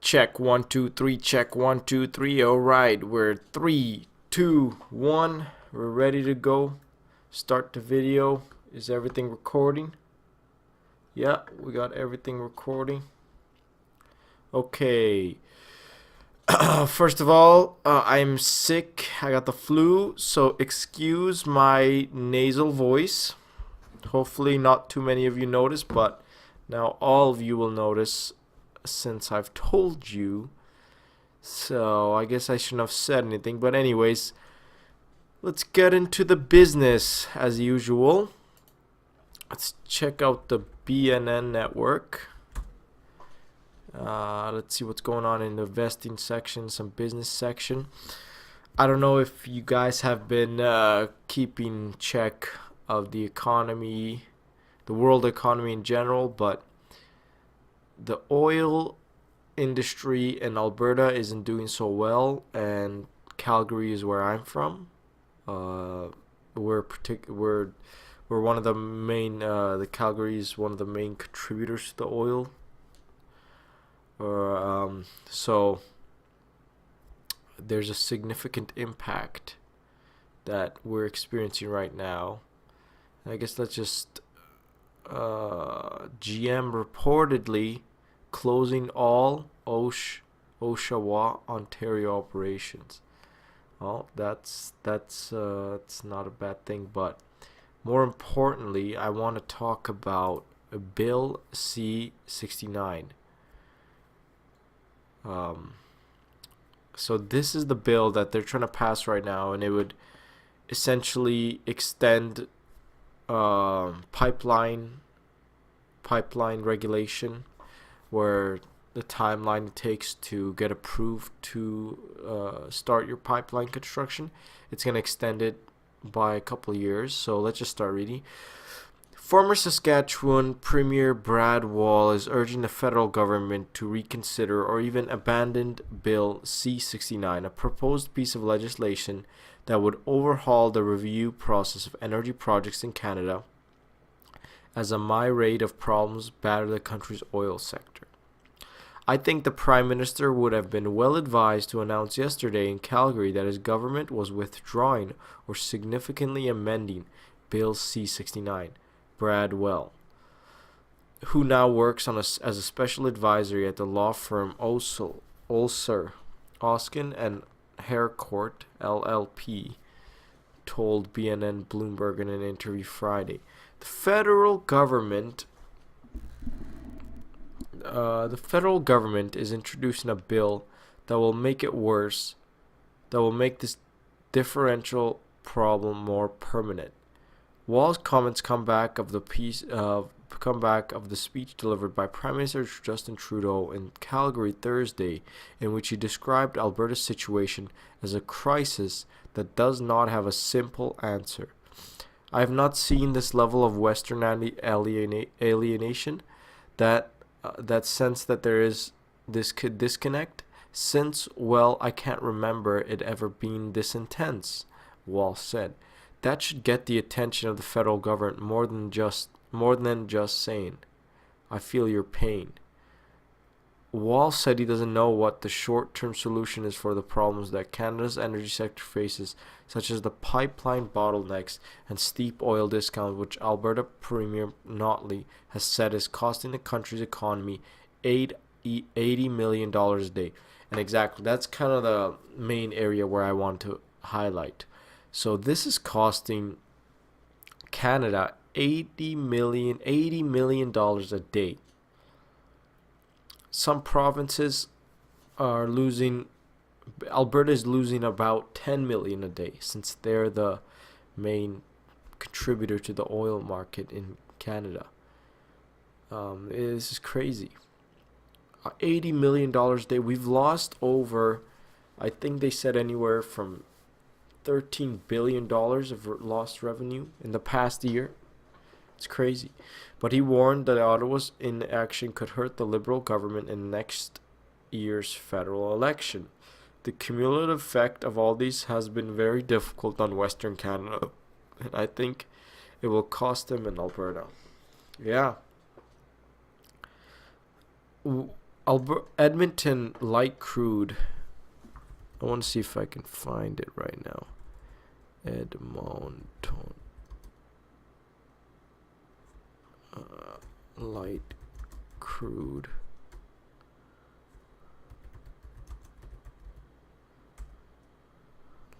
Check 1 2 3. Check 1 2 3. All right, we're 3 2 1. We're ready to go. Start the video. Is everything recording? Yeah, we got everything recording. Okay. First of all, I'm sick. I got the flu, so excuse my nasal voice. Hopefully, not too many of you notice, but now all of you will notice since I've told you. So I guess I shouldn't have said anything. But anyways, let's get into the business as usual. Let's check out the BNN network. Let's see what's going on in the investing section, some business section. I don't know if you guys have been keeping check of the economy, the world economy in general, but the oil industry in Alberta isn't doing so well, and Calgary is where I'm from. We're one of the main. The Calgary is one of the main contributors to the oil. So there's a significant impact that we're experiencing right now. And I guess let's just GM reportedly closing all Oshawa, Ontario operations. Well, that's not a bad thing, but more importantly, I want to talk about Bill C-69. So this is the bill that they're trying to pass right now, and it would essentially extend pipeline regulation, where the timeline it takes to get approved to start your pipeline construction. It's going to extend it by a couple of years. So let's just start reading. Former Saskatchewan Premier Brad Wall is urging the federal government to reconsider or even abandon Bill C-69, a proposed piece of legislation that would overhaul the review process of energy projects in Canada, as a myriad of problems batter the country's oil sector. I think the Prime Minister would have been well advised to announce yesterday in Calgary that his government was withdrawing or significantly amending Bill C-69. Brad Well, who now works as a special advisory at the law firm Osler, Oskin and Harcourt LLP, told BNN Bloomberg in an interview Friday. The federal government is introducing a bill that will make it worse, that will make this differential problem more permanent. Wall's comments come back of the speech delivered by Prime Minister Justin Trudeau in Calgary Thursday, in which he described Alberta's situation as a crisis that does not have a simple answer. I have not seen this level of Western alienation, that sense that there is this disconnect, since, well, I can't remember it ever being this intense, Wall said. That should get the attention of the federal government more than just saying, I feel your pain. Wall said he doesn't know what the short-term solution is for the problems that Canada's energy sector faces, such as the pipeline bottlenecks and steep oil discounts, which Alberta Premier Notley has said is costing the country's economy $80 million a day. And exactly, that's kind of the main area where I want to highlight. So this is costing Canada $80 million a day. Some provinces are losing. Alberta is losing about $10 million a day, since they're the main contributor to the oil market in Canada. This is crazy. $80 million a day. We've lost over, I think they said anywhere from $13 billion of lost revenue in the past year. It's crazy. But he warned that Ottawa's inaction could hurt the Liberal government in next year's federal election. The cumulative effect of all these has been very difficult on Western Canada, and I think it will cost them in Alberta. Yeah. Edmonton light crude. I want to see if I can find it right now. Edmonton light crude.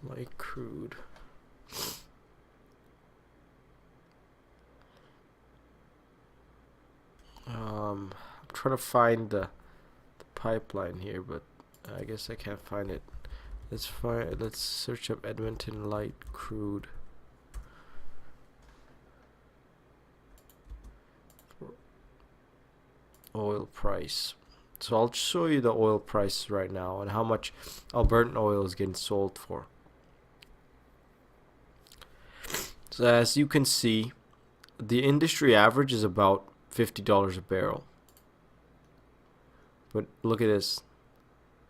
Light crude. I'm trying to find the pipeline here, but I guess I can't find it. Let's search up Edmonton light crude. Oil price. So I'll show you the oil price right now and how much Albertan oil is getting sold for. So as you can see, the industry average is about $50 a barrel. But look at this.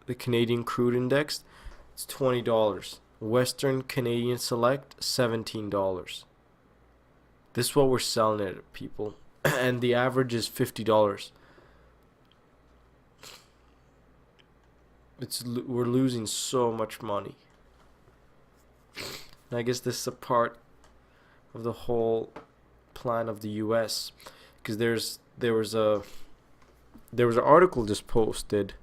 The Canadian crude index, it's $20. Western Canadian Select, $17. This is what we're selling it at, people. And the average is $50. We're losing so much money. And I guess this is a part of the whole plan of the US, because there was an article just posted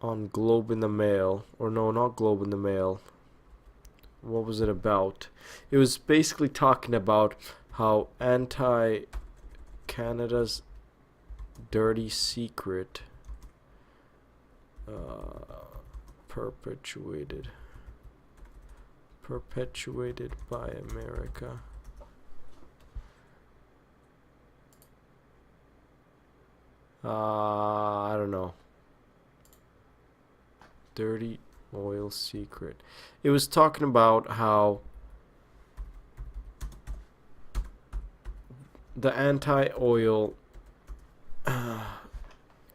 on Globe in the Mail, or no, not Globe in the Mail. What was it about? It was basically talking about how Canada's dirty secret perpetuated by America. I don't know. Dirty oil secret. It was talking about how the anti-oil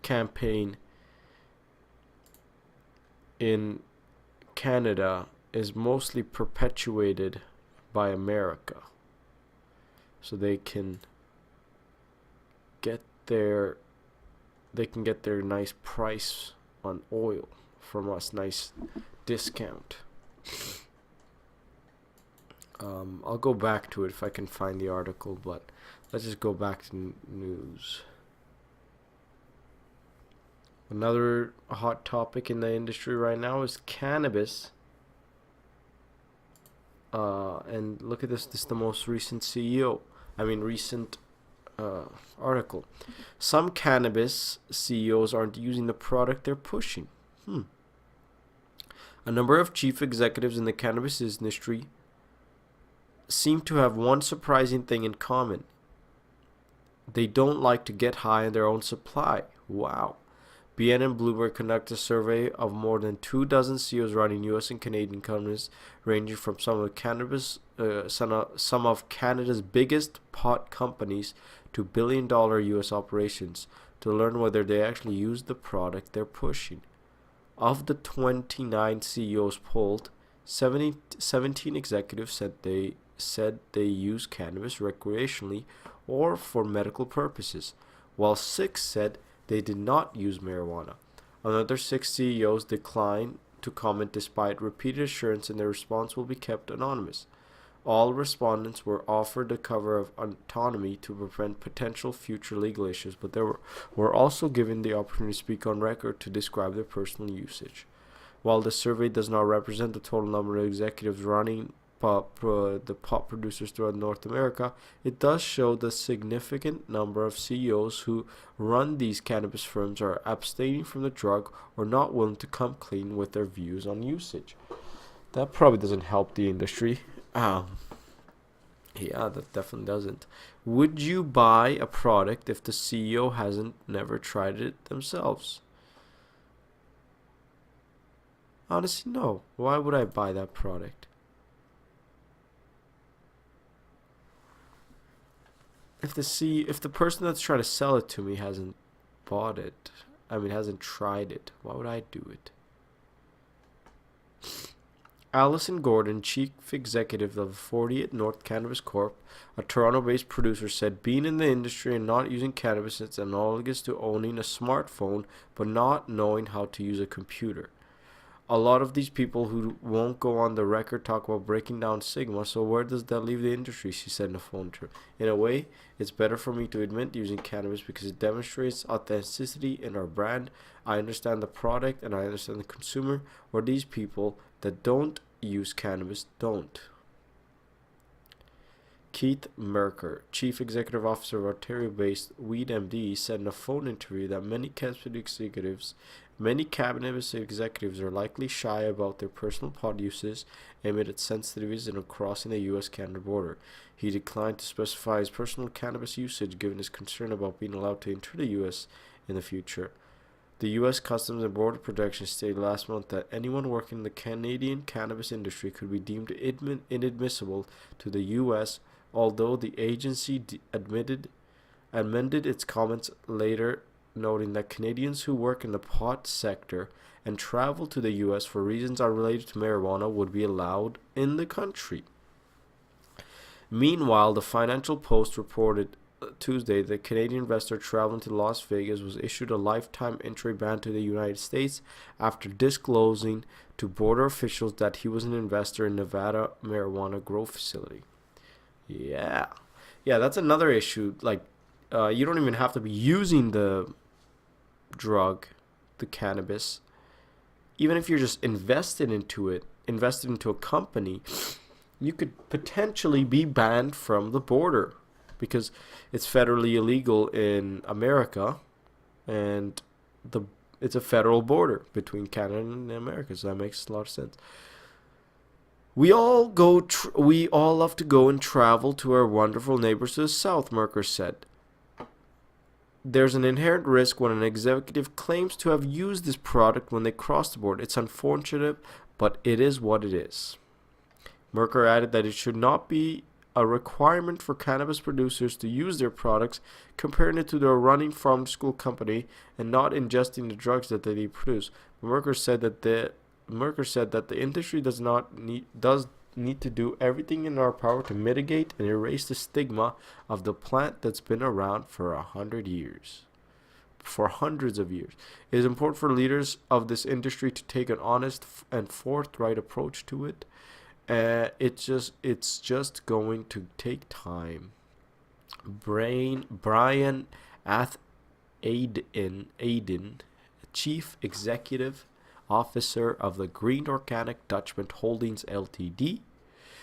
campaign in Canada is mostly perpetuated by America, so they can get their nice price on oil from us, nice discount. I'll go back to it if I can find the article, but let's just go back to news. Another hot topic in the industry right now is cannabis. And look at this. This is the most recent recent article. Some cannabis CEOs aren't using the product they're pushing. A number of chief executives in the cannabis industry seem to have one surprising thing in common. They don't like to get high on their own supply. Wow. BN and Bloomberg conducted a survey of more than 24 CEOs running U.S. and Canadian companies, ranging from some of Canada's biggest pot companies to billion-dollar U.S. operations, to learn whether they actually use the product they're pushing. Of the 29 CEOs polled, 17 executives said they use cannabis recreationally or for medical purposes, while 6 said they did not use marijuana. Another 6 CEOs declined to comment despite repeated assurance, and their response will be kept anonymous. All respondents were offered the cover of autonomy to prevent potential future legal issues, but they were also given the opportunity to speak on record to describe their personal usage. While the survey does not represent the total number of executives running the pot producers throughout North America, it does show the significant number of CEOs who run these cannabis firms are abstaining from the drug or not willing to come clean with their views on usage. That probably doesn't help the industry. Yeah, that definitely doesn't. Would you buy a product if the CEO hasn't never tried it themselves? Honestly, no. Why would I buy that product? If the person that's trying to sell it to me hasn't bought it, hasn't tried it, why would I do it? Allison Gordon, chief executive of 48 North Cannabis Corp., a Toronto-based producer, said being in the industry and not using cannabis is analogous to owning a smartphone but not knowing how to use a computer. A lot of these people who won't go on the record talk about breaking down stigma, so where does that leave the industry, she said in a phone interview. In a way, it's better for me to admit using cannabis because it demonstrates authenticity in our brand. I understand the product and I understand the consumer, where these people that don't use cannabis don't. Keith Merker, chief executive officer of Ontario-based WeedMD, said in a phone interview that many cannabis executives are likely shy about their personal pot uses amid its sensitivities in crossing the U.S.-Canada border. He declined to specify his personal cannabis usage given his concern about being allowed to enter the U.S. in the future. The U.S. Customs and Border Protection stated last month that anyone working in the Canadian cannabis industry could be deemed inadmissible to the U.S., although the agency amended its comments later, noting that Canadians who work in the pot sector and travel to the U.S. for reasons unrelated to marijuana would be allowed in the country. Meanwhile, the Financial Post reported Tuesday that Canadian investor traveling to Las Vegas was issued a lifetime entry ban to the United States after disclosing to border officials that he was an investor in Nevada marijuana grow facility. Yeah, that's another issue. Like, you don't even have to be using the drug, the cannabis. Even if you're just invested into a company, you could potentially be banned from the border because it's federally illegal in America, and it's a federal border between Canada and America, so that makes a lot of sense. We all love to go and travel to our wonderful neighbors to the south, Merker said. There's an inherent risk when an executive claims to have used this product when they cross the border. It's unfortunate, but it is what it is. Merker added that it should not be a requirement for cannabis producers to use their products, comparing it to their running pharmaceutical company and not ingesting the drugs that they produce. Merker said that the industry does need to do everything in our power to mitigate and erase the stigma of the plant that's been around for 100 years. For hundreds of years. It is important for leaders of this industry to take an honest and forthright approach to it. It's just going to take time. Brian Aiden, Chief Executive Officer of the Green Organic Dutchman Holdings Ltd.,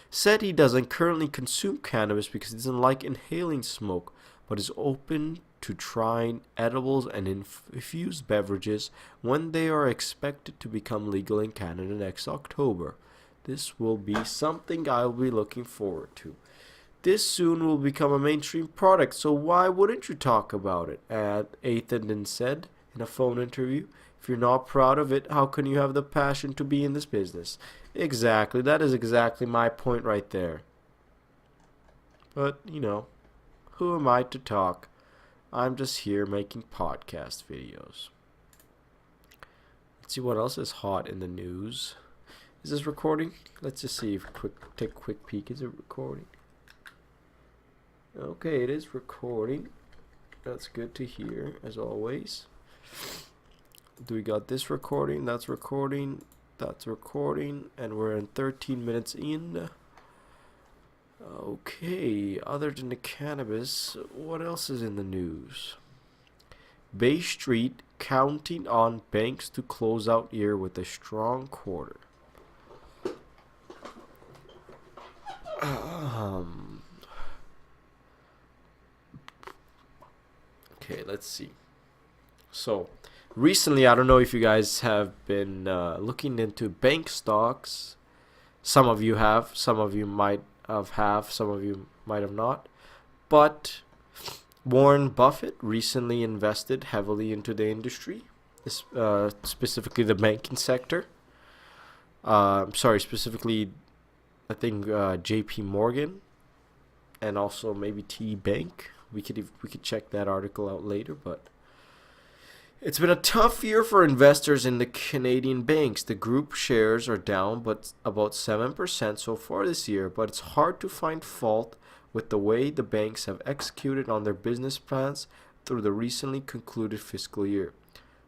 said he doesn't currently consume cannabis because he doesn't like inhaling smoke, but is open to trying edibles and infused beverages when they are expected to become legal in Canada next October. This will be something I'll be looking forward to. This soon will become a mainstream product, so why wouldn't you talk about it? Aiden said in a phone interview. If you're not proud of it, how can you have the passion to be in this business? Exactly. That is exactly my point right there. But, who am I to talk? I'm just here making podcast videos. Let's see what else is hot in the news. Is this recording? Let's just see. Take a quick peek. Is it recording? Okay, it is recording. That's good to hear, as always. Do we got this recording? That's recording. That's recording. And we're in 13 minutes in. Okay, other than the cannabis, what else is in the news? Bay Street counting on banks to close out year with a strong quarter. Okay, let's see. So, recently, I don't know if you guys have been looking into bank stocks. Some of you have. Some of you might have. Some of you might have not. But Warren Buffett recently invested heavily into the industry, specifically the banking sector. Specifically, I think J.P. Morgan, and also maybe TD Bank. We could check that article out later, but It's been a tough year for investors in the Canadian banks. The group shares are down but about 7% so far this year, but it's hard to find fault with the way the banks have executed on their business plans through the recently concluded fiscal year.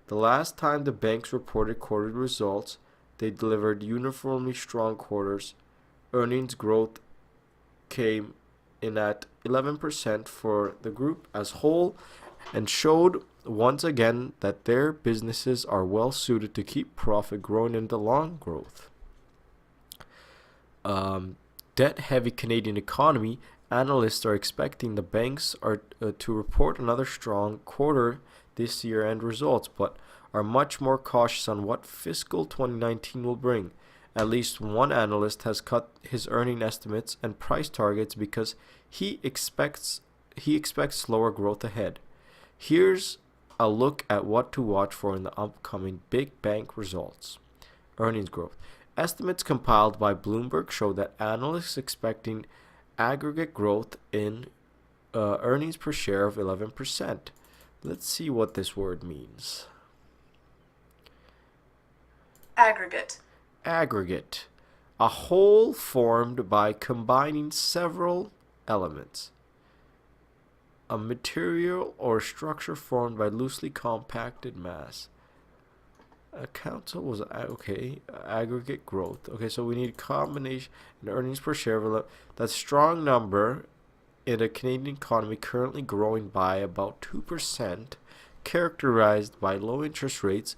The last time the banks reported quarterly results, they delivered uniformly strong quarters. Earnings growth came in at 11% for the group as whole and showed once again that their businesses are well suited to keep profit growing in the long growth. Debt-heavy Canadian economy, analysts are expecting the banks are to report another strong quarter this year-end results, but are much more cautious on what fiscal 2019 will bring. At least one analyst has cut his earning estimates and price targets because he expects slower growth ahead. Here's a look at what to watch for in the upcoming big bank results. Earnings growth. Estimates compiled by Bloomberg show that analysts expecting aggregate growth in earnings per share of 11%. Let's see what this word means. Aggregate. Aggregate. A whole formed by combining several elements. A material or structure formed by loosely compacted mass. A council was aggregate growth. Okay, so we need combination in earnings per share. That strong number in a Canadian economy currently growing by about 2%, characterized by low interest rates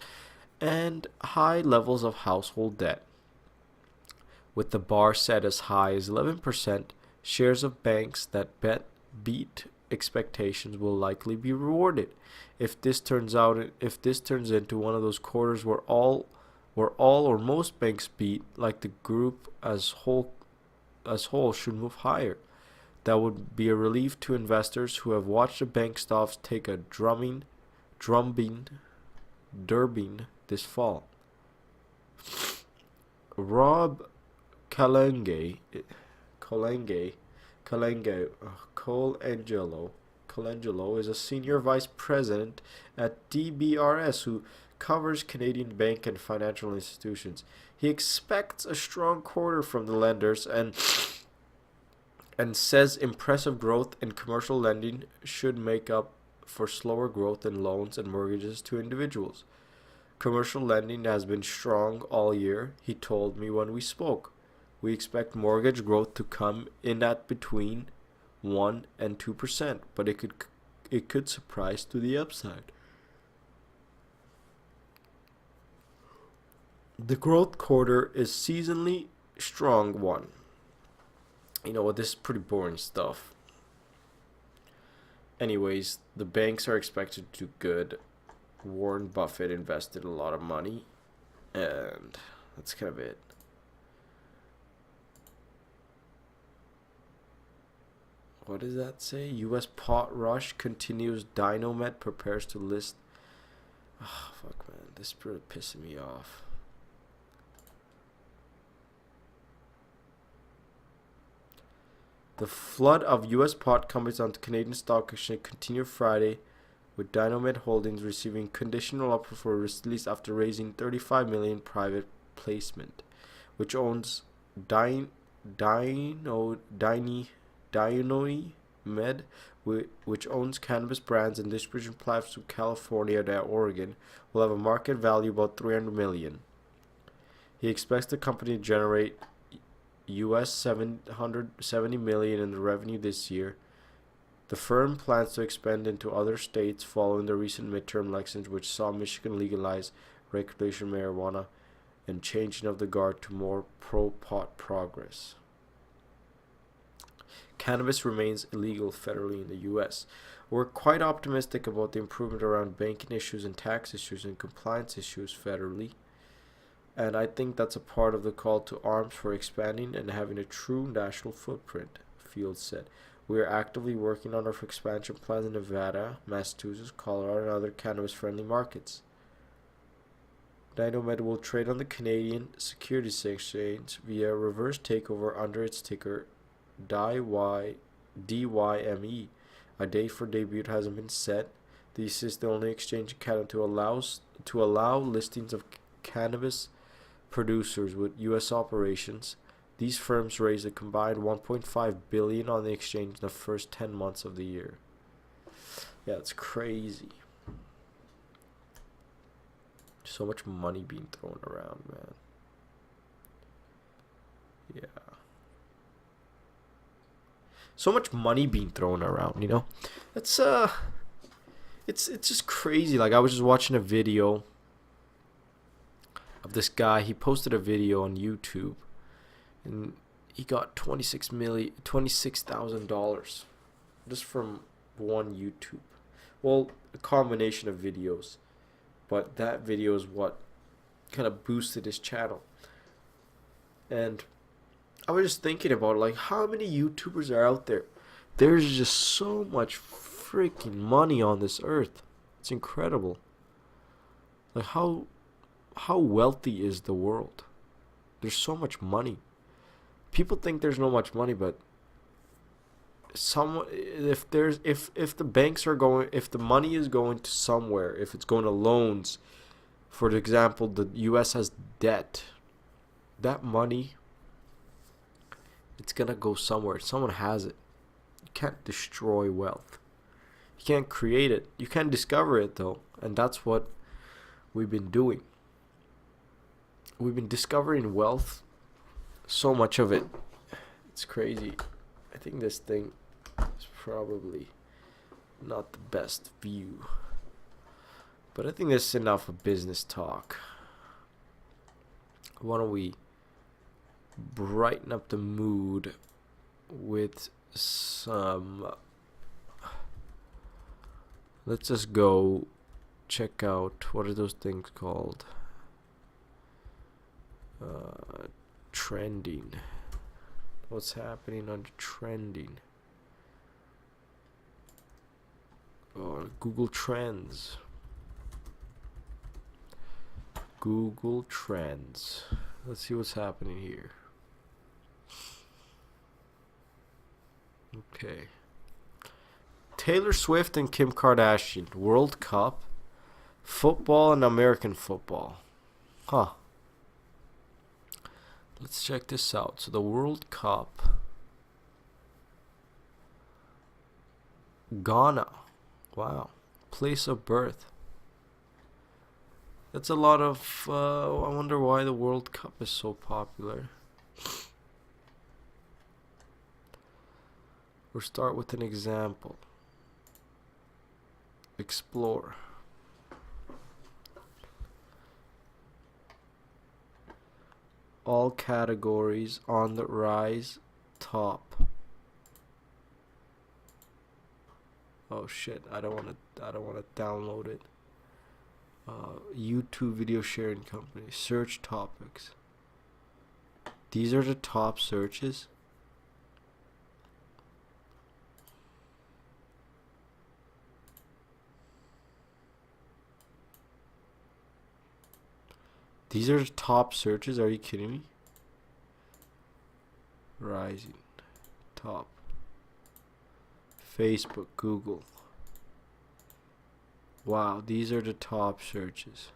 and high levels of household debt. With the bar set as high as 11%, shares of banks that beat expectations will likely be rewarded. If this turns into one of those quarters where all or most banks beat, like the group as whole should move higher. That would be a relief to investors who have watched the bank stocks take a drubbing this fall. Rob Colangelo is a senior vice president at DBRS who covers Canadian bank and financial institutions. He expects a strong quarter from the lenders and says impressive growth in commercial lending should make up for slower growth in loans and mortgages to individuals. Commercial lending has been strong all year, he told me when we spoke. We expect mortgage growth to come in at between 1 and 2%, but it could surprise to the upside. The growth quarter is seasonally strong one. You know what, this is pretty boring stuff. Anyways, the banks are expected to do good. Warren Buffett invested a lot of money, and that's kind of it. What does that say? U.S. pot rush continues. Dynomet prepares to list. Oh, fuck, man. This is really pissing me off. The flood of U.S. pot companies onto Canadian Stock Exchange continued Friday, with Dynomet Holdings receiving conditional offer for release after raising $35 million private placement, which owns Dinomed, which owns cannabis brands and distribution platforms from California to Oregon, will have a market value about $300 million. He expects the company to generate US $770 million in revenue this year. The firm plans to expand into other states following the recent midterm elections, which saw Michigan legalize recreational marijuana and changing of the guard to more pro-pot progress. Cannabis remains illegal federally in the U.S. We're quite optimistic about the improvement around banking issues and tax issues and compliance issues federally. And I think that's a part of the call to arms for expanding and having a true national footprint, Fields said. We are actively working on our expansion plans in Nevada, Massachusetts, Colorado, and other cannabis-friendly markets. Dynomed will trade on the Canadian Securities Exchange via reverse takeover under its ticker DYME. A date for debut hasn't been set. This is the only exchange in Canada to allow listings of cannabis producers with U.S. operations. These firms raised a combined $1.5 billion on the exchange in the first 10 months of the year. Yeah, it's crazy. So much money being thrown around, man. Yeah. So much money being thrown around, you know? It's just crazy. Like, I was just watching a video of this guy. He posted a video on YouTube, and he got $26,000 just from one YouTube. Well, a combination of videos, but that video is what kind of boosted his channel. And I was just thinking about, like, how many YouTubers are out there? There's just so much freaking money on this earth. It's incredible. Like, how wealthy is the world? There's so much money. People think there's no much money, but if the banks are going, if the money is going to somewhere, if it's going to loans, for example, the US has debt, that money, it's gonna go somewhere. Someone has it. You can't destroy wealth. You can't create it. You can't discover it, though. And that's what we've been doing. We've been discovering wealth. So much of it. It's crazy. I think this thing is probably not the best view. But I think this is enough of business talk. Why don't we brighten up the mood with some... Let's just go check out, what are those things called? Trending. What's happening on trending? Or Google Trends. Google Trends. Let's see what's happening here. Okay. Taylor Swift and Kim Kardashian. World Cup. Football and American football. Huh. Let's check this out. So the World Cup. Ghana. Wow. Place of birth. That's a lot of... I wonder why the World Cup is so popular. We'll start with an example. Explore. All categories on the rise, top. Oh shit! I don't want to download it. YouTube video sharing company. Search topics. These are the top searches. These are the top searches. Are you kidding me? Rising. Top. Facebook, Google. Wow, these are the top searches.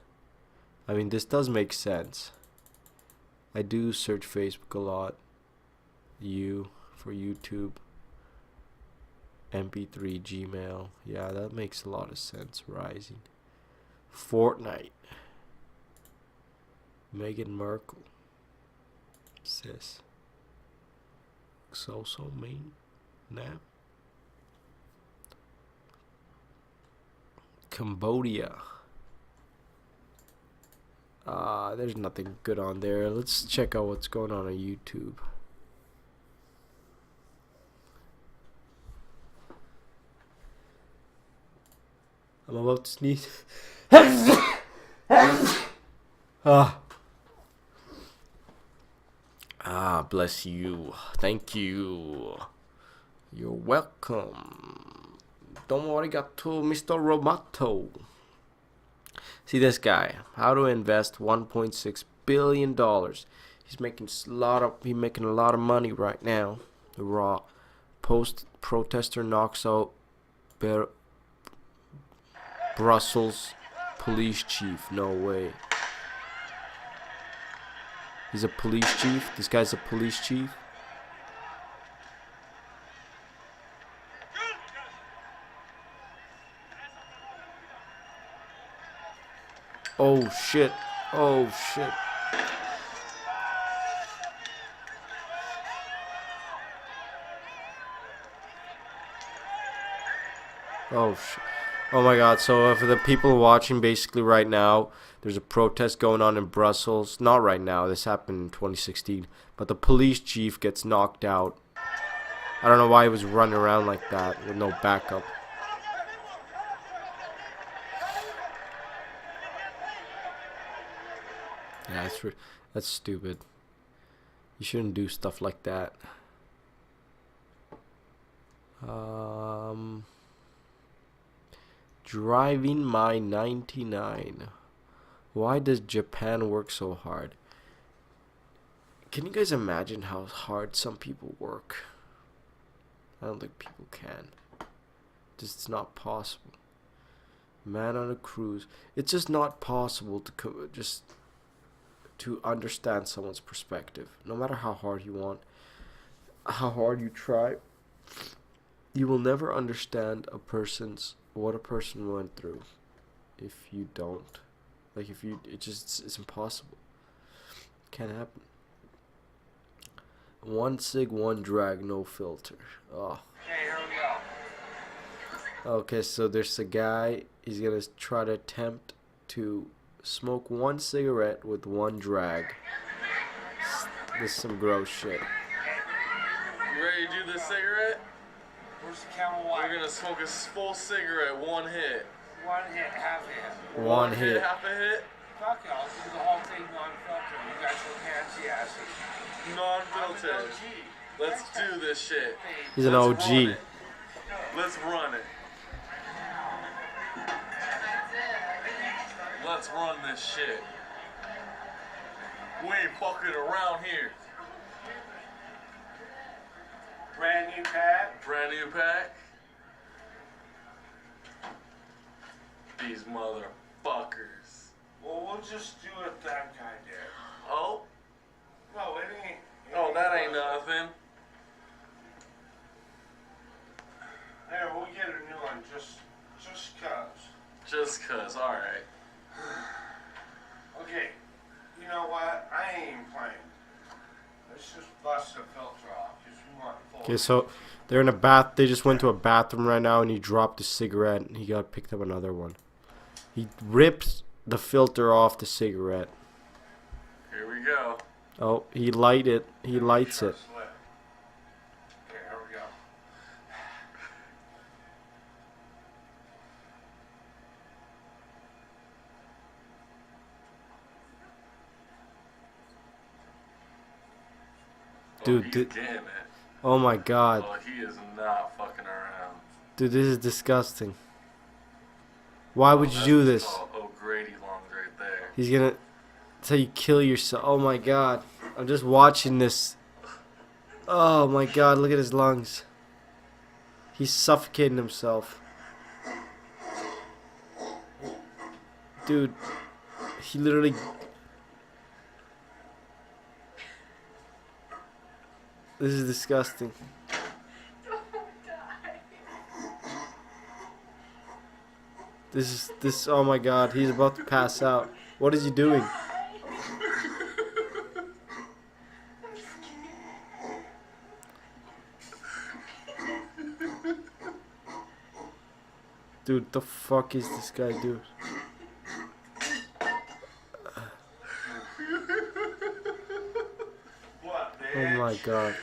I mean, this does make sense. I do search Facebook a lot. For YouTube. MP3, Gmail. Yeah, that makes a lot of sense. Rising. Fortnite. Meghan Markle. Sis. So mean. Now. Cambodia. There's nothing good on there. Let's check out what's going on YouTube. I'm about to sneeze. Bless you. Thank you. You're welcome. Domo arigato, Mr. Roboto. See this guy. How to invest $1.6 billion. He's making a lot of money right now. The protester knocks out Brussels police chief. No way. He's a police chief? This guy's a police chief? Oh shit. Oh shit. Oh shit. Oh my god, so for the people watching basically right now, there's a protest going on in Brussels. Not right now, this happened in 2016. But the police chief gets knocked out. I don't know why he was running around like that with no backup. Yeah, that's stupid. You shouldn't do stuff like that. Driving my 99. Why does Japan work so hard? Can you guys imagine how hard some people work? I don't think people can. Just it's not possible. Man on a cruise. It's just not possible to to understand someone's perspective. No matter how hard you want, how hard you try, you will never understand what a person went through if you don't. Like if you, it's impossible. Can't happen. One cig, one drag, no filter. Oh. Okay, here we go. Okay, so there's a guy. He's gonna try to attempt to smoke one cigarette with one drag. This is some gross shit. You ready to do this cigarette? Where's the Camel White? We're gonna smoke a full cigarette, one hit. One hit, half hit. One hit. Half a hit? Fuck y'all, let's do the whole thing non-filter. You guys look fancy assy. Non-filtered. Let's do this shit. He's an Let's run OG. it. Let's run it. Let's run this shit. We ain't fucking around here. Brand new pack. Brand new pack. These motherfuckers. Well, we'll just do it that kind of. Oh, No, it ain't. oh, that ain't nothing. There, we'll get a new one just cause. Just cause, alright. Okay, you know what? I ain't even playing. Let's just bust the filter off because we want full. Okay, so they're in a bath. They just went to a bathroom right now, and he dropped a cigarette, and he got picked up another one. He rips the filter off the cigarette. Here we go. Oh, he lights it. Sure slip. Okay, here we go. Dude, he's thi- getting it. Oh my god. Oh, he is not fucking around. Dude, this is disgusting. Why would you do this? Oh, O'Grady lungs right there. He's gonna... That's how you kill yourself. Oh my god. I'm just watching this. Oh my god, look at his lungs. He's suffocating himself. Dude, he literally... This is disgusting. This, oh my god, he's about to pass out. What is he doing? Dude, the fuck is this guy doing? What, Oh bitch? my god.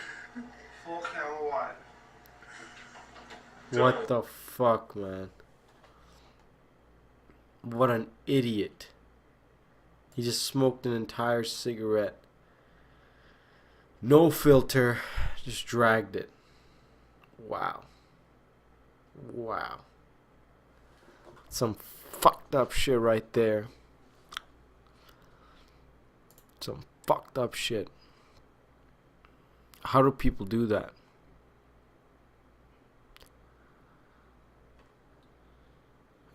Full Camel White. What the fuck, man? What an idiot. He just smoked an entire cigarette. No filter. Just dragged it. Wow. Wow. Some fucked up shit right there. Some fucked up shit. How do people do that?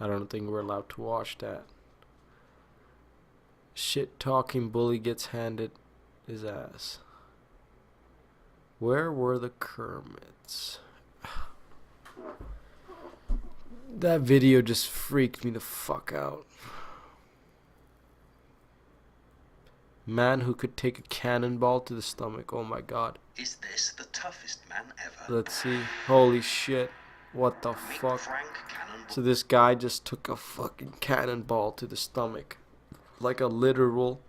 I don't think we're allowed to watch that. Shit talking bully gets handed his ass. Where were the Kermits? That video just freaked me the fuck out. Man who could take a cannonball to the stomach. Oh my god. Is this the toughest man ever? Let's see. Holy shit. What the Meet fuck? Frank Cannonball. So this guy just took a fucking cannonball to the stomach. Like a literal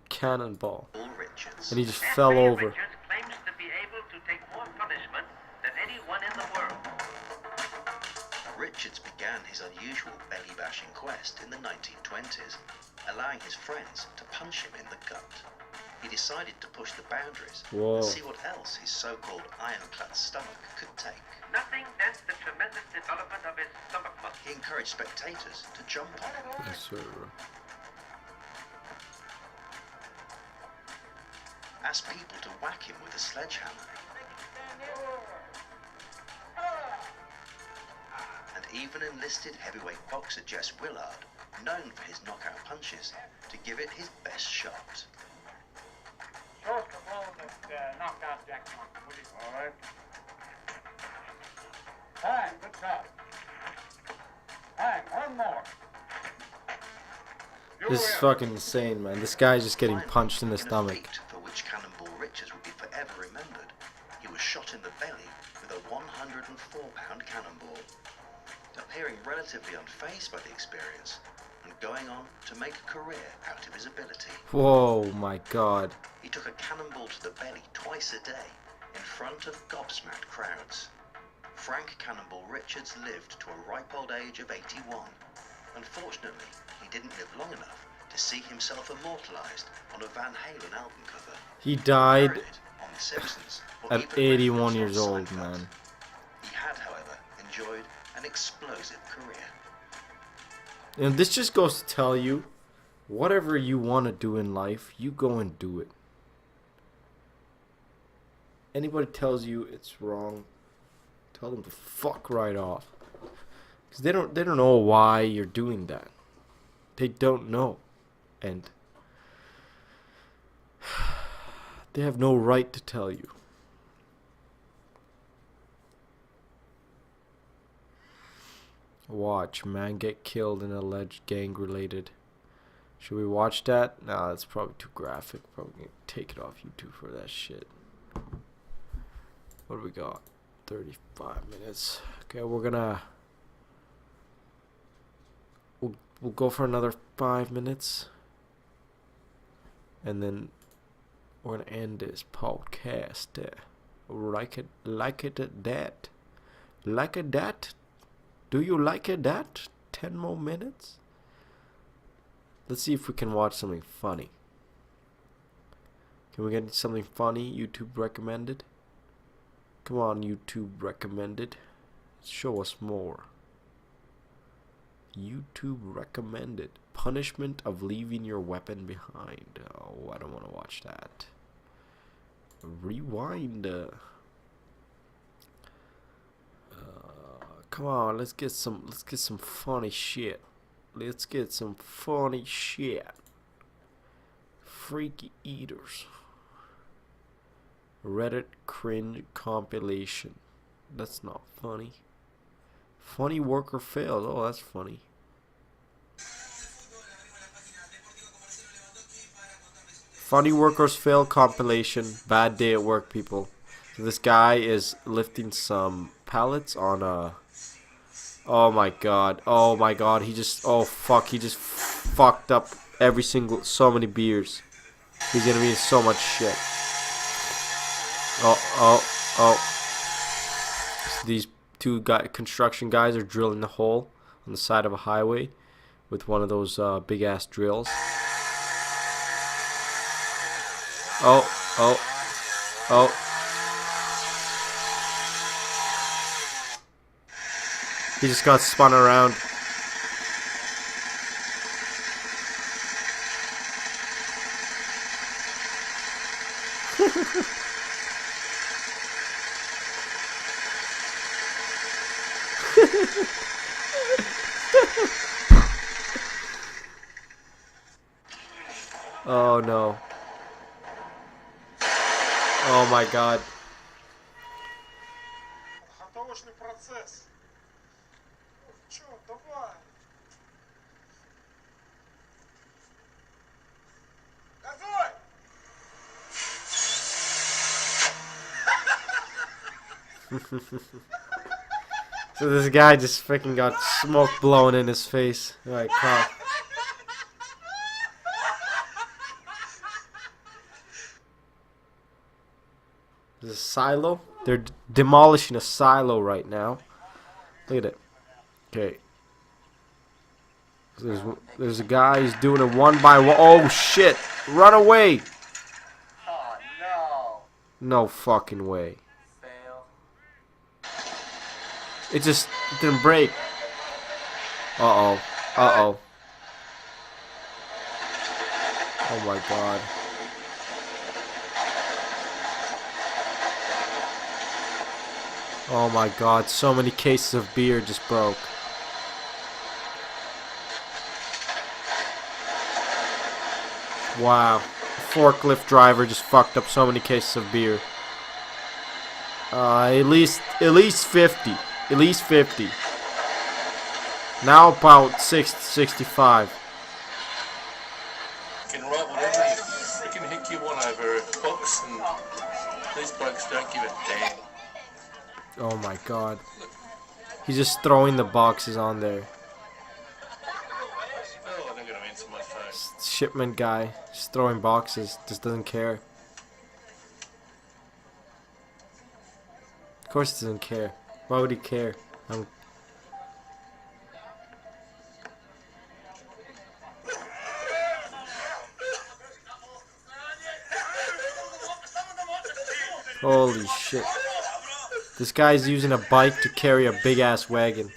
cannonball. Richards. And he just fell over. Richards claims to be able to take more punishment than anyone in the world. Richards began his unusual belly bashing quest in the 1920s, allowing his friends to punch him in the gut. He decided to push the boundaries Whoa. and see what else his so-called ironclad stomach could take. Nothing dents the tremendous development of his stomach muscle. He encouraged spectators to jump on him. Yes, sir. Asked people to whack him with a sledgehammer. And even enlisted heavyweight boxer Jess Willard, known for his knockout punches, to give it his best shot. Show us the blow that knocked out Jack Johnson, will you? All right. Fine, good job. Fine, one more. This is fucking insane, man. This guy's just getting Finally, punched in the in a stomach. feat for which Cannonball Richards would be forever remembered, he was shot in the belly with a 104-pound cannonball. Appearing relatively unfazed by the experience, and going on to make a career out of his ability. Whoa, my god. He took a cannonball to the belly twice a day, in front of gobsmacked crowds. Frank Cannonball Richards lived to a ripe old age of 81. Unfortunately, he didn't live long enough to see himself immortalized on a Van Halen album cover. He died Parodied on The Simpsons, or at even 81 referenced years on old, Seinfeld. man. He had, however, enjoyed an explosive career. And this just goes to tell you, whatever you want to do in life, you go and do it. Anybody tells you it's wrong, tell them to fuck right off. Because they don't know why you're doing that. They don't know. And they have no right to tell you. Watch man get killed in alleged gang-related. Should we watch that? Nah, that's probably too graphic. Probably gonna take it off YouTube for that shit. What do we got? 35 minutes. Okay, we're gonna... We'll go for another 5 minutes. And then we're gonna end this podcast. Like it that. Like it that. Do you like it that? 10 more minutes? Let's see if we can watch something funny. Can we get something funny? YouTube recommended? Come on, YouTube recommended. Show us more. YouTube recommended. Punishment of leaving your weapon behind. Oh, I don't want to watch that. Rewind. Come on, let's get some funny shit. Let's get some funny shit. Freaky Eaters. Reddit cringe compilation. That's not funny. Funny worker failed. Oh, that's funny. Funny workers fail compilation. Bad day at work, people. So this guy is lifting some pallets on a... Oh my god. Oh my god. He just... Oh fuck. He just fucked up so many beers. He's gonna be in so much shit. Oh. So these two construction guys are drilling the hole on the side of a highway with one of those big ass drills. Oh. He just got spun around. Oh no. Oh my god. Готовочный процесс. Чё, давай. Газуй! So this guy just freaking got smoke blown in his face. Right, cop. This is a silo? They're demolishing a silo right now. Look at it. Okay. There's a guy who's doing a one by one. Oh shit! Run away! Oh no. No fucking way. Fail. It didn't break. Uh-oh. Uh-oh. Oh my god. Oh my god, so many cases of beer just broke. Wow. Forklift driver just fucked up so many cases of beer. At least 50. At least 50. Now about 60, 65. You can rob whatever you freaking hick you want over books, and these blokes don't give a damn. Oh my god. He's just throwing the boxes on there. Oh, they're gonna answer my phone. Shipment guy just throwing boxes, just doesn't care. Of course he doesn't care. Why would he care? Holy shit. This guy's using a bike to carry a big ass wagon.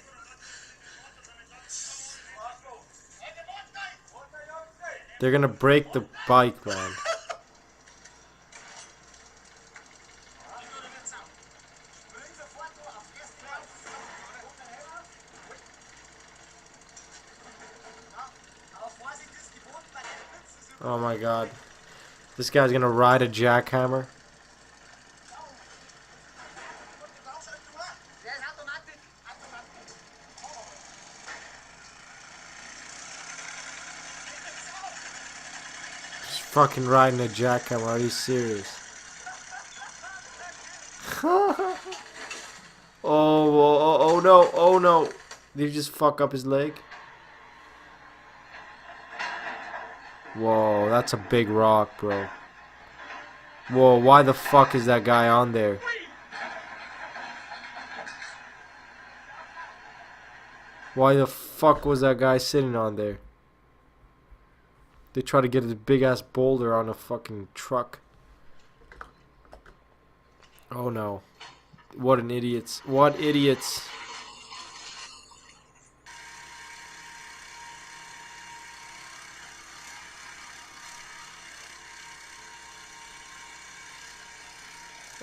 They're gonna break the bike, man. Oh my god. This guy's gonna ride a jackhammer. Just fucking riding a jackhammer, are you serious? Oh no, oh no. Did he just fuck up his leg? Whoa, that's a big rock, bro. Whoa, why the fuck is that guy on there? Why the fuck was that guy sitting on there? They try to get a big ass boulder on a fucking truck. Oh no. What an idiots. What idiots.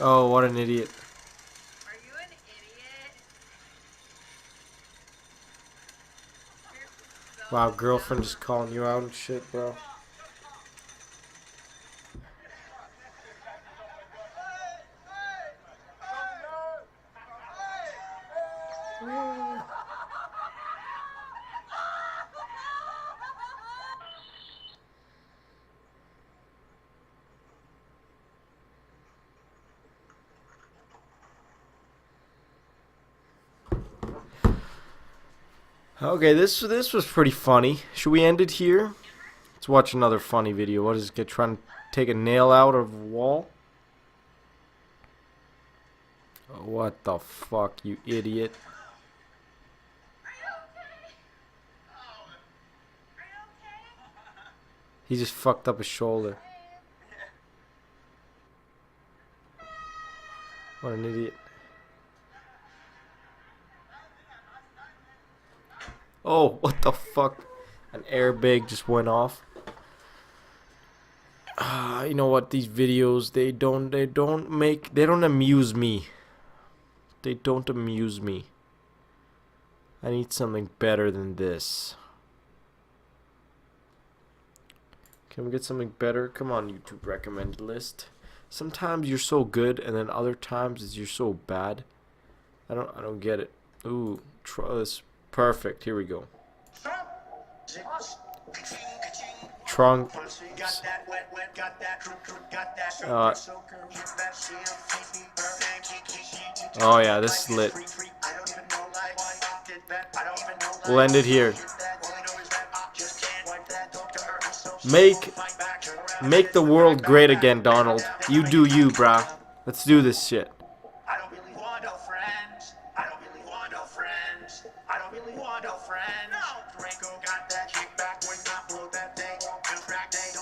Oh, what an idiot. Are you an idiot? Wow, girlfriend just calling you out and shit, bro. Okay, this was pretty funny. Should we end it here? Let's watch another funny video. What is it? Trying to take a nail out of a wall? Oh, what the fuck, you idiot. He just fucked up his shoulder. What an idiot. Oh, what the fuck? An airbag just went off. You know what? These videos, they don't amuse me. They don't amuse me. I need something better than this. Can we get something better? Come on, YouTube recommended list. Sometimes you're so good, and then other times you're so bad. I don't get it. Ooh, trust. Perfect. Here we go. Trunk. Oh yeah, this is lit. We'll end it here. Make the world great again, Donald. You do you, brah. Let's do this shit. I don't really want no friends. I don't really want no friends. I don't really want no friends. Draco got that kickback when I blow that thing.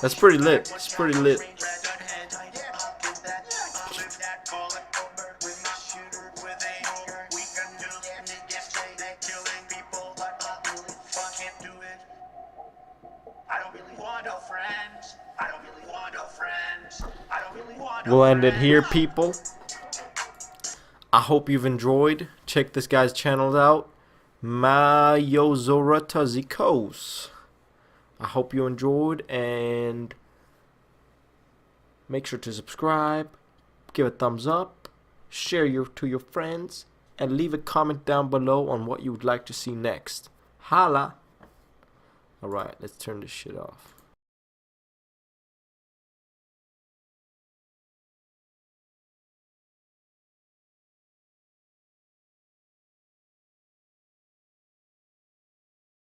That's pretty lit. It's pretty lit. We'll end it here, people. I hope you've enjoyed. Check this guy's channels out. Mayozorata I hope you enjoyed, and make sure to subscribe, give a thumbs up, share to your friends, and leave a comment down below on what you would like to see next. Holla! Alright, let's turn this shit off.